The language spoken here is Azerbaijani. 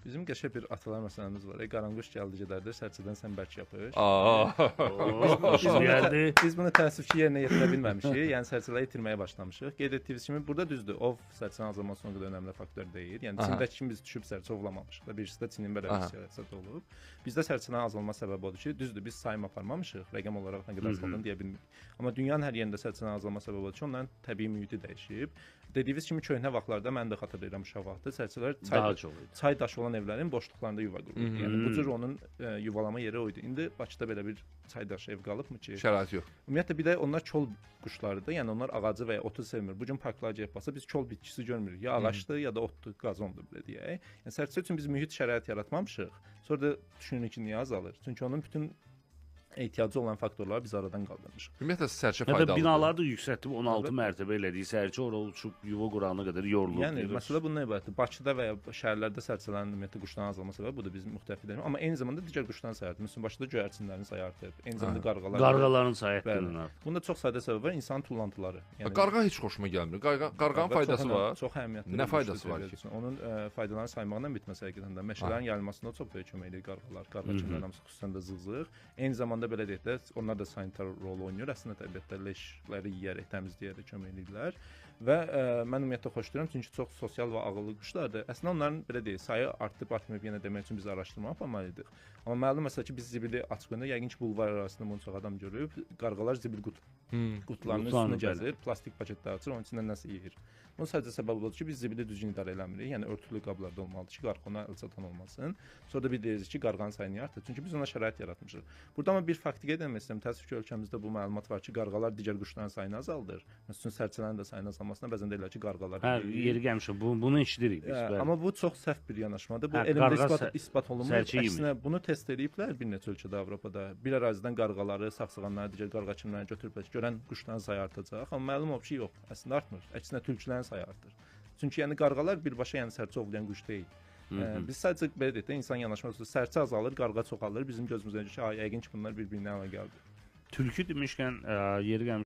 Bizim qəşəng bir atalar məsələmiz var. Qaranquş gəldi gedərdir, sərçədən sən bərk yapış. Biz bunu təəssüf ki, yerinə yetirə bilməmişik. Yəni sərçələri itirməyə başlamışıq. Qeyd etdiyiniz kimi burada düzdür. Ov sərçənin azalmasına qədər önəmli faktor deyil. Yəni Çindəki kimi biz düşüb sərçə ovlamamışıq. Birisi də Çinin belə bir siyasəti olub. Bizdə sərçələrin azalma səbəbi odur ki, düzdür, biz sayım aparmamışıq. Rəqəm olaraq nə qədər azaldığını deyə bilmirik. Amma dünyanın hər yerində sərçələrin azalma səbəbi odur ki, onların təbii mühiti dəyişib. Dediyiniz kimi köhnə vaxtlarda mən də xatırlayıram uşaq vaxtı sərçələr çay daşı olan evlərin boşluqlarında yuva qururdu. Yəni bu cür onun yuvalama yeri o idi. İndi Bakıda belə bir çay daşı ev qalıbmı ki? Şərait yox. Ümumiyyətlə bir də onlar çol quşlarıdır. Yəni onlar ağacı və ya otu sevmir. Bu gün parklara gəlib baxsa biz çol bitkisi görmürük. Ya ağacdır, ya da otdur, qazondur belə deyək. Yəni sərçə üçün biz mühit şərait yaratmamışıq. Sonra da düşünürük ki, niyə azalır? Çünki onun bütün ehtiyacı olan faktorları biz aradan qaldırmışıq. Ümumiyyətlə sərçə faydalıdır. Binaları da yüksəltib 16 mərtəbə elədik. Sərçə ora uçub yuva qurana qədər yorulur. Yəni məsələ bundan ibarətdir. Bakıda və ya şəhərlərdə sərçələrin ümumiyyətlə quşların azalma səbəbi budur. Biz müxtəlif edərik. Amma eyni zamanda digər quşların sayı artır. Məsələn, Bakıda göyərçinlərin sayı artıb. Eyni zamanda qarğaların sayı artır. Bunda çox sadə səbəb var. İnsan tullantıları. Yəni qarğa heç xoşuma gəlmir. Qarğanın faydası var. Çox əhəmiyyətli. Nə faydası var ki? Onun faydalarını saymaqdan bitməsə həqiqətən də meşələrin yayılmasında çox böyük kömək edir qarğalar. Qarğaçınların hamısı xüsusən də zığzığ. Eyni zamanda belə deyək də onlar da sanitar rol oynayır. Əslində təbiətdə leşləri yeyərək, təmizləyərək kömək edirlər. Və mən ümumiyyətlə xoşlayıram çünki çox sosial və ağıllı quşlardır. Əslində onların belə deyək, sayı artıb artmayıb yenə demək üçün biz araşdırma aparmalıyıq. Amma məlum məsələ ki, biz zibili açıqında yəqin ki, bulvar arasında bunu çox adam görüb. Qarğalar zibil qutularının üstünə gəzir, plastik paketlər açır, onun içindən nəsə yeyir. Bunun sadəcə səbəbi odur ki, biz zibili düzgün idarə eləmirik. Yəni örtülü qablarda olmalıdır ki, qarğa ona əlçatan olmasın. Sonra da bir deyirik ki, qarğanın sayını artır. Çünki biz ona şərait yaratmışıq. Burada amma bir fakti qeyd etmək istəyirəm. Təəssüf ki, ölkəmizdə bu məlumat var ki, qarğalar digər quşların sayını azaldır. Məsələn, sərçələrin də sayını azalmasına bəzən deyirlər ki, qarğalar. Yeri gəlmişəm. Bunu eşidirik biz. Amma bu çox səhv bir yanaşmadır. Bu elmdə isbat olunmur. Əksinə bunu test ediblər bir neçə ölkədə Avropada. Bir ərazidən qarğaları, sağsağanları, digər qarğaçınları götürüblər ki, görən quşların sayı artacaq. Amma məlum o ki, yox. Əslində artmır. Əksinə tülkülərin sayı artır. Çünki yəni qarğalar birbaşa yəni sərçə ovlayan quş deyil. Biz sadəcə belə deyək də insan yanaşması sərçə azalır, qarğa çoxalır. Bizim gözümüzə ki, yəqin ki, bunlar bir-birinə əlaqəlidir. Tülkü demişkən yeri gəlmiş